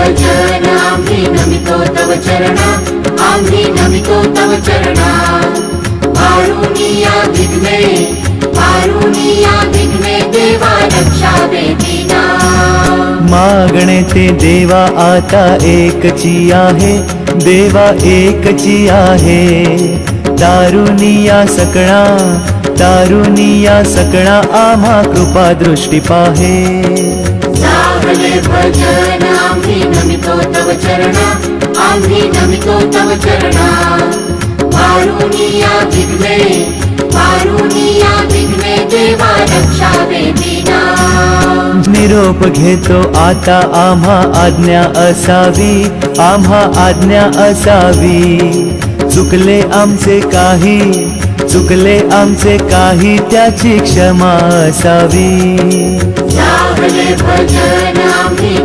भजन आम्ही नमितो तव चरणा, आम्ही नमितो तव चरणा। पारुनिया विघ्ने देवा रक्षावे दीना। मागणे ते देवा आता एकची आहे, देवा एकची आहे। तारुनिया सकळा आम्हा कृपा दृष्टी पाहे। सावले भजन आम्ही नमितो तव चरणा, आम्ही नमितो तव चरणा। पारुनिया विघ्ने देवा रक्षावे दीना। निरोप घेतो आता आम्हा आज्ञा असावी। चुकले आमचे काही त्याची क्षमा असावी। सावले भजन आम्ही